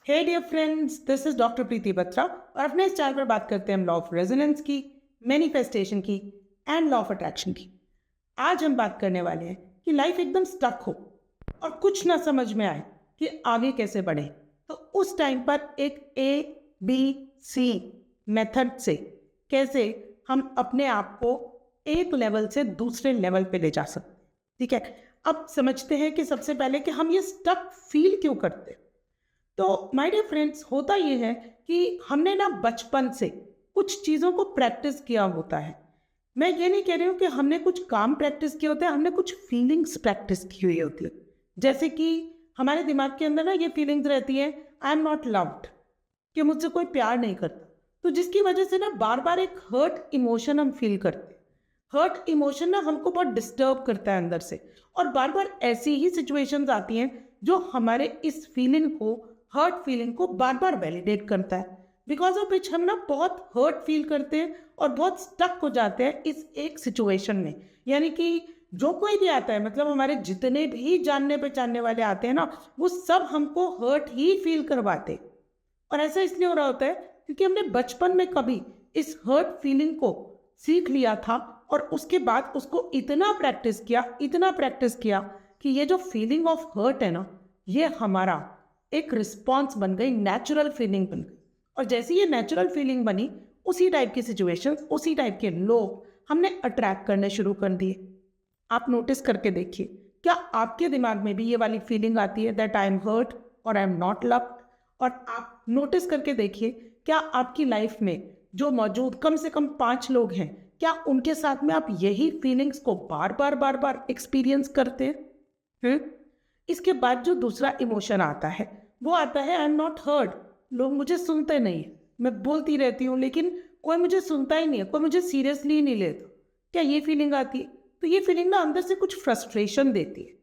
Hey dear friends, this is doctor Preeti Batra और अपने इस चैनल पर बात करते हैं हम लॉ ऑफ रेजोनेंस की, मैनिफेस्टेशन की एंड लॉ ऑफ अट्रैक्शन की। आज हम बात करने वाले हैं कि लाइफ एकदम स्टक हो और कुछ ना समझ में आए कि आगे कैसे बढ़े। तो उस टाइम पर एक ABC मेथड से कैसे हम अपने आप को एक लेवल से दूसरे लेवल पे ले जा सकते हैं। ठीक है, अब समझते हैं कि सबसे पहले कि हम ये स्टक फील क्यों करते हैं। तो माय डियर फ्रेंड्स, होता ये है कि हमने ना बचपन से कुछ चीज़ों को प्रैक्टिस किया होता है। मैं ये नहीं कह रही हूँ कि हमने कुछ काम प्रैक्टिस किए होते हैं, हमने कुछ फीलिंग्स प्रैक्टिस की हुई होती है। जैसे कि हमारे दिमाग के अंदर ना ये फीलिंग्स रहती है, आई एम नॉट लव्ड, कि मुझसे कोई प्यार नहीं करता। तो जिसकी वजह से ना बार बार एक हर्ट इमोशन हम फील करते हैं। हर्ट इमोशन ना हमको बहुत डिस्टर्ब करता है अंदर से, और बार बार ऐसी ही सिचुएशंस आती हैं जो हमारे इस फीलिंग को, हर्ट फीलिंग को बार बार वैलिडेट करता है। बिकॉज ऑफ विच हम ना बहुत हर्ट फील करते हैं और बहुत स्टक हो जाते हैं इस एक सिचुएशन में। यानी कि जो कोई भी आता है, मतलब हमारे जितने भी जानने पहचानने वाले आते हैं ना, वो सब हमको हर्ट ही फील करवाते हैं। और ऐसा इसलिए हो रहा होता है क्योंकि हमने बचपन में कभी इस हर्ट फीलिंग को सीख लिया था और उसके बाद उसको इतना प्रैक्टिस किया कि ये जो फीलिंग ऑफ हर्ट है ना, ये हमारा एक रिस्पॉन्स बन गई, नेचुरल फीलिंग बन गई। और जैसे ये नेचुरल फीलिंग बनी, उसी टाइप की सिचुएशन, उसी टाइप के लोग हमने अट्रैक्ट करने शुरू कर दिए। आप नोटिस करके देखिए, क्या आपके दिमाग में भी ये वाली फीलिंग आती है दैट आई एम हर्ट और आई एम नॉट लव्ड? और आप नोटिस करके देखिए, क्या आपकी लाइफ में जो मौजूद कम से कम 5 लोग हैं, क्या उनके साथ में आप यही फीलिंग्स को बार बार एक्सपीरियंस करते हैं? इसके बाद जो दूसरा इमोशन आता है, वो आता है आई एम नॉट हर्ड। लोग मुझे सुनते नहीं है, मैं बोलती रहती हूँ लेकिन कोई मुझे सुनता ही नहीं है, कोई मुझे सीरियसली ही नहीं लेता। क्या ये फीलिंग आती है? तो ये फीलिंग ना अंदर से कुछ फ्रस्ट्रेशन देती है।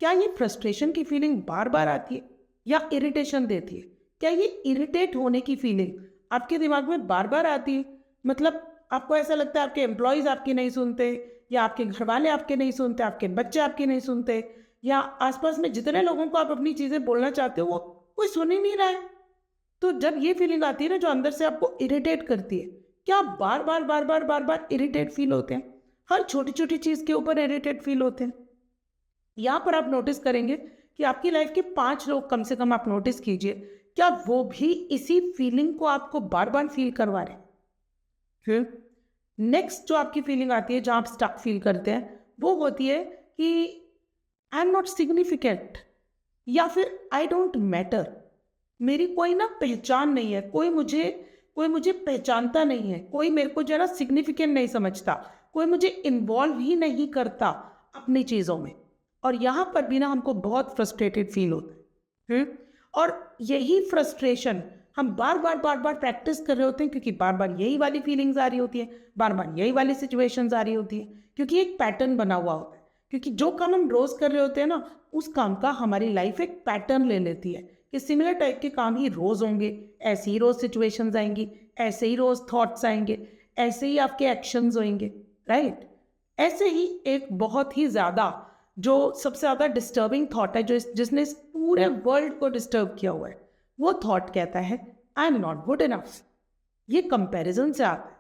क्या ये फ्रस्ट्रेशन की फीलिंग बार बार आती है या इरिटेशन देती है? क्या ये इरिटेट होने की फीलिंग आपके दिमाग में बार बार आती है? मतलब आपको ऐसा लगता है आपके एम्प्लॉयज़ आपकी नहीं सुनते, या आपके घर वाले आपके नहीं सुनते, आपके बच्चे आपकी नहीं सुनते, या आसपास में जितने लोगों को आप अपनी चीज़ें बोलना चाहते हो वो कोई सुन ही नहीं रहा है। तो जब ये फीलिंग आती है ना, जो अंदर से आपको इरिटेट करती है, क्या आप बार बार इरिटेट फील होते हैं? हर छोटी छोटी चीज़ के ऊपर इरिटेट फील होते हैं। यहाँ पर आप नोटिस करेंगे कि आपकी लाइफ के 5 लोग कम से कम आप नोटिस कीजिए, क्या वो भी इसी फीलिंग को आपको बार बार फील करवा रहे हैं? नेक्स्ट जो आपकी फीलिंग आती है, जहाँ आप स्टक फील करते हैं, वो होती है कि आई एम नॉट सिग्निफिकेंट, या फिर आई डोंट मैटर। मेरी कोई ना पहचान नहीं है, कोई मुझे पहचानता नहीं है, कोई मेरे को जरा सिग्निफिकेंट नहीं समझता, कोई मुझे इन्वॉल्व ही नहीं करता अपनी चीज़ों में। और यहाँ पर भी ना हमको बहुत फ्रस्ट्रेटेड फील होता है। और यही फ्रस्ट्रेशन हम बार बार प्रैक्टिस कर रहे होते हैं, क्योंकि बार बार यही वाली फीलिंग्स आ रही होती है, बार बार यही वाली सिचुएशंस आ रही होती है, क्योंकि एक पैटर्न बना हुआ होता है। क्योंकि जो काम हम रोज कर रहे होते हैं ना, उस काम का हमारी लाइफ एक पैटर्न ले लेती है कि सिमिलर टाइप के काम ही रोज होंगे, ऐसे ही रोज सिचुएशंस आएंगी, ऐसे ही रोज थॉट्स आएंगे, ऐसे ही आपके एक्शंस होंगे, राइट? ऐसे ही एक बहुत ही ज़्यादा, जो सबसे ज़्यादा डिस्टर्बिंग थॉट है, जिसने इस पूरे वर्ल्ड को डिस्टर्ब किया हुआ है, वो थॉट कहता है आई एम नॉट गुड इनफ। ये कंपैरिजन से आता है।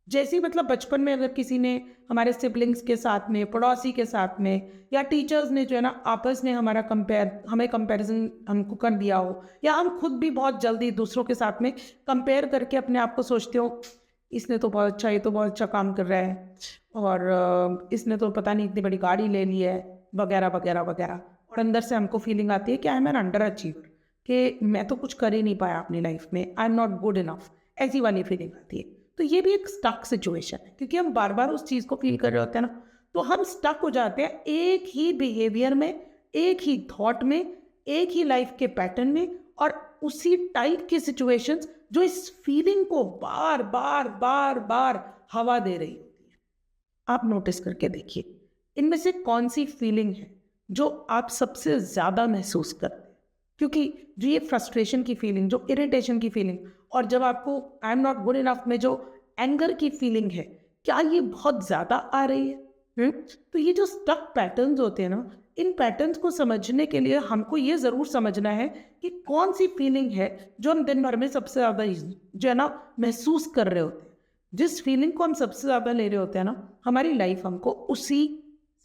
जैसे ही, मतलब बचपन में अगर किसी ने हमारे सिबलिंग्स के साथ में, पड़ोसी के साथ में, या टीचर्स ने जो है ना आपस में हमें कंपैरिजन हमको कर दिया हो, या हम खुद भी बहुत जल्दी दूसरों के साथ में कंपेयर करके अपने आप को सोचते हो, इसने तो बहुत अच्छा, ये तो बहुत अच्छा काम कर रहा है, और इसने तो पता नहीं इतनी बड़ी गाड़ी ले ली है, वगैरह वगैरह वगैरह। और अंदर से हमको फीलिंग आती है कि I am an underachiever, कि मैं तो कुछ कर ही नहीं पाया अपनी लाइफ में, आई एम नॉट गुड इनफ, ऐसी वाली फीलिंग आती है। तो ये भी एक स्टक सिचुएशन है, क्योंकि हम बार बार उस चीज़ को फील कर रहे होते हैं ना, तो हम स्टक हो जाते हैं एक ही बिहेवियर में, एक ही थॉट में, एक ही लाइफ के पैटर्न में, और उसी टाइप की सिचुएशंस जो इस फीलिंग को बार बार हवा दे रही होती है। आप नोटिस करके देखिए, इनमें से कौन सी फीलिंग है जो आप सबसे ज़्यादा महसूस करते हैं? क्योंकि जो ये फ्रस्ट्रेशन की फीलिंग, जो इरिटेशन की फीलिंग, और जब आपको आई एम नॉट गुड इनफ में जो एंगर की फीलिंग है, क्या ये बहुत ज़्यादा आ रही है? तो ये जो स्टक पैटर्न्स होते हैं ना, इन पैटर्न्स को समझने के लिए हमको ये ज़रूर समझना है कि कौन सी फीलिंग है जो हम दिन भर में सबसे ज़्यादा जो है ना महसूस कर रहे होते हैं। जिस फीलिंग को हम सबसे ज़्यादा ले रहे होते हैं ना, हमारी लाइफ हमको उसी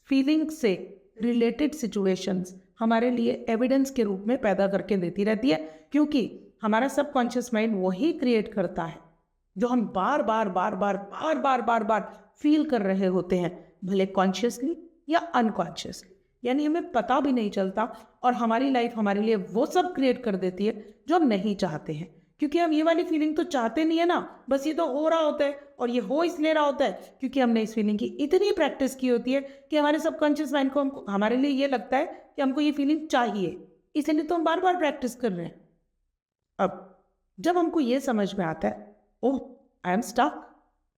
फीलिंग से रिलेटेड सिचुएशंस हमारे लिए एविडेंस के रूप में पैदा करके देती रहती है, क्योंकि हमारा सबकॉन्शियस माइंड वही क्रिएट करता है जो हम बार बार फील कर रहे होते हैं, भले कॉन्शियसली या अनकॉन्शियसली। यानी हमें पता भी नहीं चलता और हमारी लाइफ हमारे लिए वो सब क्रिएट कर देती है जो हम नहीं चाहते हैं, क्योंकि हम ये वाली फीलिंग तो चाहते नहीं है ना, बस ये तो हो रहा होता है। और ये हो इसलिए रहा होता है क्योंकि हमने इस फीलिंग की इतनी प्रैक्टिस की होती है कि हमारे सबकॉन्शियस माइंड को हमारे लिए ये लगता है कि हमको ये फीलिंग चाहिए, इसलिए तो हम बार बार प्रैक्टिस कर रहे हैं। अब जब हमको ये समझ में आता है, ओह आई एम स्टक,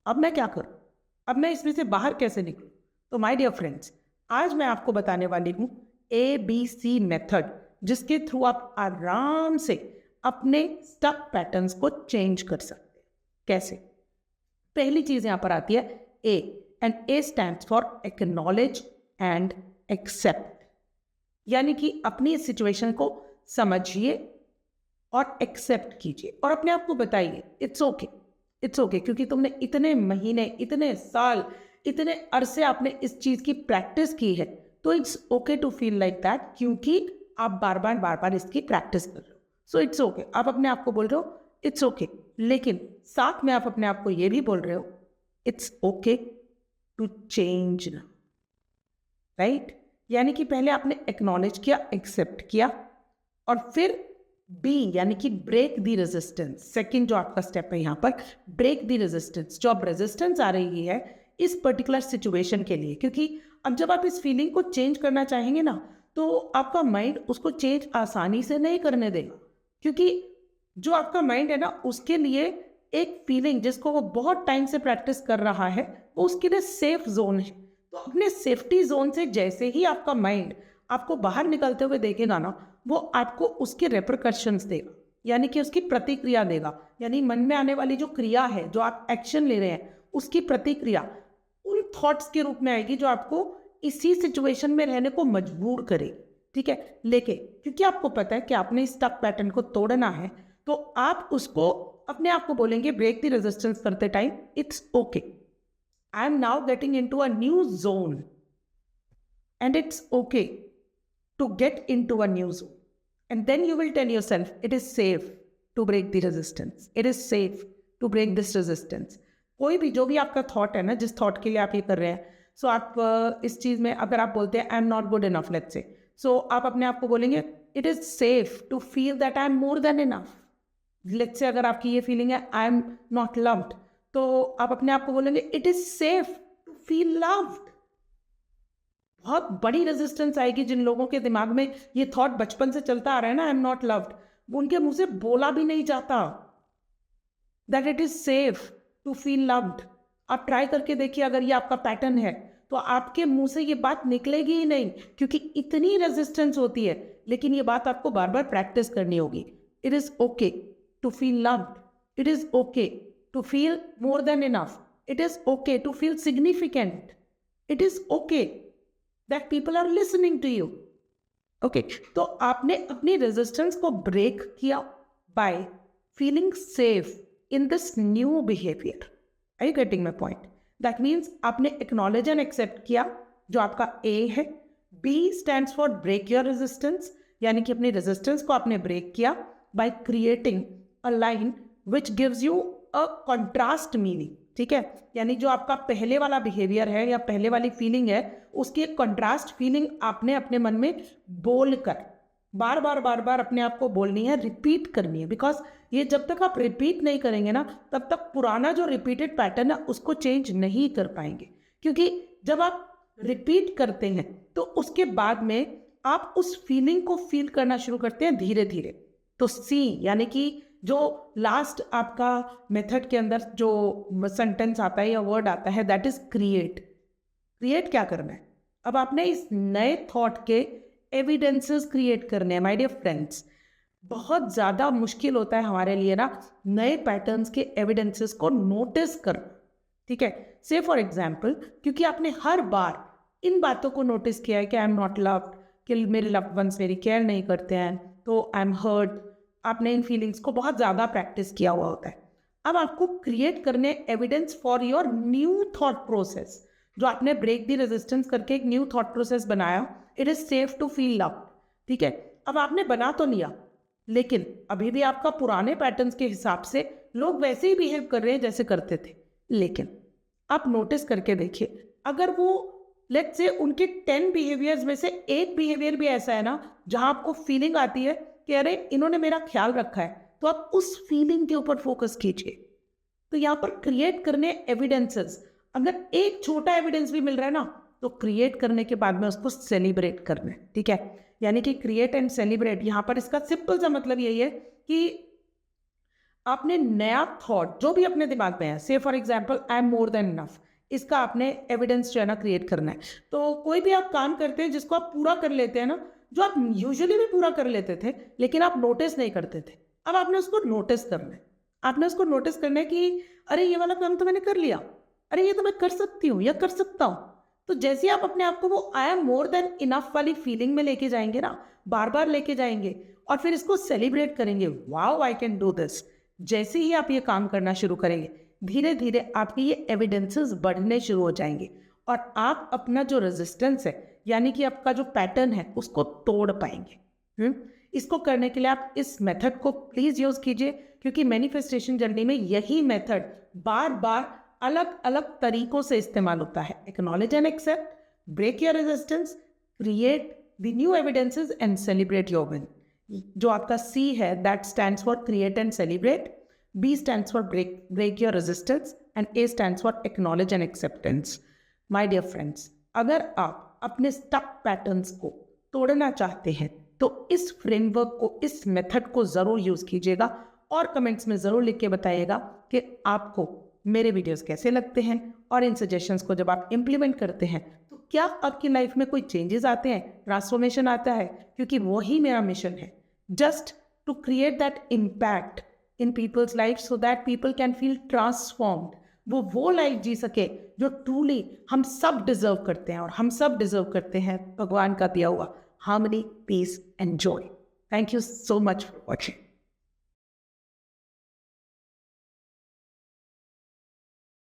अब मैं क्या करूं, अब मैं इसमें से बाहर कैसे निकलूं, तो माय डियर फ्रेंड्स, आज मैं आपको बताने वाली हूँ ABC मेथड, जिसके थ्रू आप आराम से अपने स्टक पैटर्न्स को चेंज कर सकते हैं। कैसे? पहली चीज यहां पर आती है A, and A stands for acknowledge and accept. यानी कि अपनी इस सिचुएशन को समझिए और एक्सेप्ट कीजिए और अपने आप को बताइए इट्स ओके, इट्स ओके, क्योंकि तुमने इतने महीने, इतने साल, इतने अरसे आपने इस चीज की प्रैक्टिस की है, तो it's okay to feel like that, क्योंकि आप बार बार इसकी प्रैक्टिस कर रहे हो। सो इट्स ओके, आप अपने आप को बोल रहे हो इट्स ओके, लेकिन साथ में आप अपने आप को ये भी बोल रहे हो इट्स ओके टू चेंज ना, राइट? यानी कि पहले आपने एक्नॉलेज किया, एक्सेप्ट किया, और फिर बी यानी कि ब्रेक द रेजिस्टेंस। सेकंड जो आपका स्टेप है यहाँ पर, ब्रेक द रेजिस्टेंस। जो अब रेजिस्टेंस आ रही है इस पर्टिकुलर सिचुएशन के लिए, क्योंकि अब जब आप इस फीलिंग को चेंज करना चाहेंगे ना, तो आपका माइंड उसको चेंज आसानी से नहीं करने देगा, क्योंकि जो आपका माइंड है ना, उसके लिए एक फीलिंग जिसको वो बहुत टाइम से प्रैक्टिस कर रहा है, वो उसके लिए सेफ जोन है। तो अपने सेफ्टी जोन से जैसे ही आपका माइंड आपको बाहर निकलते हुए देखेगा ना, वो आपको उसके रेपरकशंस देगा, यानी कि उसकी प्रतिक्रिया देगा। यानी मन में आने वाली जो क्रिया है, जो आप एक्शन ले रहे हैं, उसकी प्रतिक्रिया उन थॉट्स के रूप में आएगी जो आपको इसी सिचुएशन में रहने को मजबूर करे। ठीक है, लेकिन क्योंकि आपको पता है कि आपने इस स्टक पैटर्न को तोड़ना है, तो आप उसको अपने आप को बोलेंगे ब्रेक द रेजिस्टेंस करते time, it's okay, I am now getting into a new zone and it's okay to get into a new zone. And then you will tell yourself, it is safe to break the resistance. It is safe to break this resistance. कोई भी जो भी आपका thought है ना, जिस thought के लिए आप ये कर रहे हैं, सो आप इस चीज़ में अगर आप बोलते हैं I am not good enough, let's say, so आप अपने आप को बोलेंगे it is safe to feel that I am more than enough. Let's say अगर आपकी ये फीलिंग है आई एम नॉट लव्ड, तो आप अपने आप को बोलेंगे it is safe to feel loved. बहुत बड़ी रेजिस्टेंस आएगी जिन लोगों के दिमाग में ये थॉट बचपन से चलता आ रहा है ना, आई एम नॉट लव्ड, उनके मुंह से बोला भी नहीं जाता that it is safe to feel loved. आप ट्राई करके देखिए, अगर ये आपका पैटर्न है तो आपके मुंह से ये बात निकलेगी ही नहीं, क्योंकि इतनी रेजिस्टेंस होती है। लेकिन ये बात आपको बार बार प्रैक्टिस करनी होगी। It is okay to feel loved, it is okay to feel more than enough, it is okay to feel significant, it is okay that people are listening to you. Okay, तो आपने अपनी resistance को break किया by feeling safe in this new behavior. Are you getting my point? That means आपने acknowledge and accept किया, जो आपका A है। B stands for break your resistance, यानी कि अपनी रेजिस्टेंस को आपने ब्रेक किया by creating a line which gives you a contrast meaning. ठीक है, यानी जो आपका पहले वाला बिहेवियर है या पहले वाली फीलिंग है, उसकी एक कंट्रास्ट फीलिंग आपने अपने मन में बोलकर बार बार अपने आप को बोलनी है, रिपीट करनी है। बिकॉज ये जब तक आप रिपीट नहीं करेंगे ना, तब तक पुराना जो रिपीटेड पैटर्न है उसको चेंज नहीं कर पाएंगे। क्योंकि जब आप रिपीट करते हैं तो उसके बाद में आप उस फीलिंग को फील करना शुरू करते हैं धीरे धीरे। तो सी यानी कि जो लास्ट आपका मेथड के अंदर जो सेंटेंस आता है या वर्ड आता है, दैट इज क्रिएट। क्रिएट क्या करना है? अब आपने इस नए थॉट के एविडेंसेस क्रिएट करने हैं। माय डियर फ्रेंड्स, बहुत ज़्यादा मुश्किल होता है हमारे लिए ना नए पैटर्न्स के एविडेंसेस को नोटिस करना। ठीक है, से फॉर एग्जाम्पल, क्योंकि आपने हर बार इन बातों को नोटिस किया है कि आई एम नॉट लव्ड, कि मेरे लव्ड वंस मेरी केयर नहीं करते हैं, तो आई एम हर्ट। आपने इन फीलिंग्स को बहुत ज़्यादा प्रैक्टिस किया हुआ होता है। अब आपको क्रिएट करने evidence for your new thought process. जो आपने ब्रेक दी रेजिस्टेंस करके एक न्यू थॉट प्रोसेस बनाया, it is safe to feel love. ठीक है, अब आपने बना तो लिया, लेकिन अभी भी आपका पुराने पैटर्न्स के हिसाब से लोग वैसे ही बिहेव कर रहे हैं जैसे करते थे। लेकिन आप नोटिस करके देखिए, अगर वो लेट्स से उनके 10 बिहेवियर्स में से एक बिहेवियर भी ऐसा है ना जहां आपको फीलिंग आती है कि अरे इन्होंने मेरा ख्याल रखा है, तो आप उस फीलिंग के ऊपर फोकस कीजिए। तो यहाँ पर क्रिएट करने एविडेंसेस, अगर एक छोटा एविडेंस भी मिल रहा है ना, तो क्रिएट करने के बाद में उसको सेलिब्रेट करना है। ठीक है, यानी कि क्रिएट एंड सेलिब्रेट, यहाँ पर इसका सिंपल सा मतलब यही है कि आपने नया थॉट जो भी अपने दिमाग में है, से for example I am more than enough, इसका आपने एविडेंस जो है ना क्रिएट करना है। तो कोई भी आप काम करते हैं जिसको आप पूरा कर लेते हैं ना, जो आप यूजुअली भी पूरा कर लेते थे लेकिन आप नोटिस नहीं करते थे, अब आपने उसको नोटिस करना है। आपने उसको नोटिस करना है कि अरे ये वाला काम तो मैंने कर लिया, अरे ये तो मैं कर सकती हूँ या कर सकता हूँ। तो जैसे ही आप अपने आप को वो आई एम मोर देन इनफ वाली फीलिंग में लेके जाएंगे ना, बार बार लेके जाएंगे और फिर इसको सेलिब्रेट करेंगे, wow I can do this. जैसे ही आप ये काम करना शुरू करेंगे, धीरे धीरे आपके ये एविडेंसेस बढ़ने शुरू हो जाएंगे और आप अपना जो रेजिस्टेंस है, यानी कि आपका जो पैटर्न है, उसको तोड़ पाएंगे। इसको करने के लिए आप इस मेथड को प्लीज़ यूज़ कीजिए, क्योंकि मैनिफेस्टेशन जर्नी में यही मेथड बार बार अलग अलग तरीकों से इस्तेमाल होता है। Acknowledge and accept, break your resistance, create the new evidences and celebrate your win. जो आपका सी है, that stands for create and celebrate, B stands for break your resistance, and A stands for acknowledge and acceptance. My dear friends, अगर आप अपने stuck patterns को तोड़ना चाहते हैं तो इस फ्रेमवर्क को, इस मेथड को ज़रूर यूज़ कीजिएगा और कमेंट्स में ज़रूर लिख के बताइएगा कि आपको मेरे वीडियोस कैसे लगते हैं, और इन सजेशंस को जब आप इम्प्लीमेंट करते हैं तो क्या आपकी लाइफ में कोई चेंजेस आते हैं, ट्रांसफॉर्मेशन आता है, क्योंकि वही मेरा मिशन है, just to create that impact in people's lives so that people can feel transformed. वो लाइफ जी सके जो ट्रूली हम सब डिजर्व करते हैं, और हम सब डिजर्व करते हैं भगवान का दिया हुआ harmony, peace and joy. Thank you so much for watching.